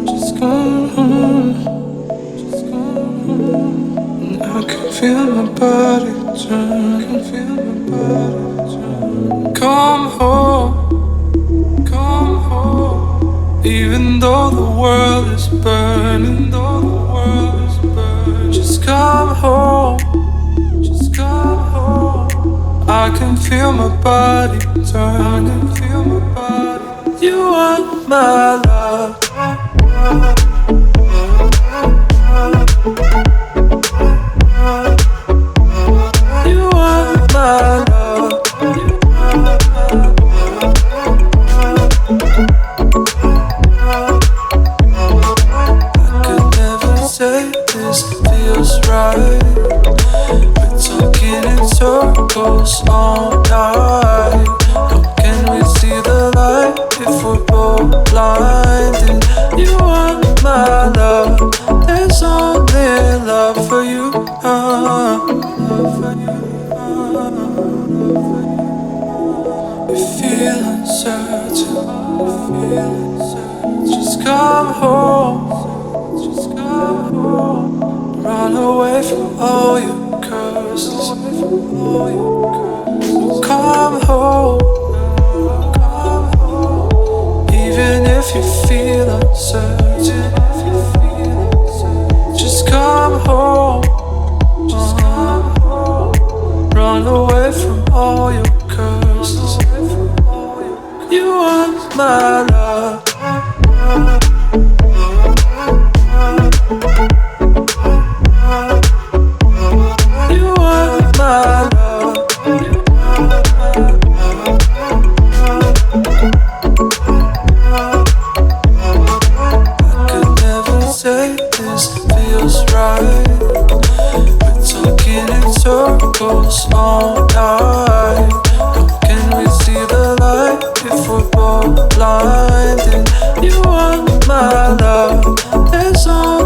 Just come home. I can feel my body turn. Come home. Even though the world is burning, just come home. I can feel my body turning. You want my love. You want my love. I could never say this feels right. We're talking in circles all night. How can we see the light if we're both blinded? You want my love. There's only love for you. You feel uncertain. Just come home. Run away from all your curses. Come home. Even if you feel uncertain, just come home. Run away from all your curses. You want my love. You want my love. I could never say this feels right. We're talking in circles all night. How can we see the light if we're both blinded? You want my love. There's only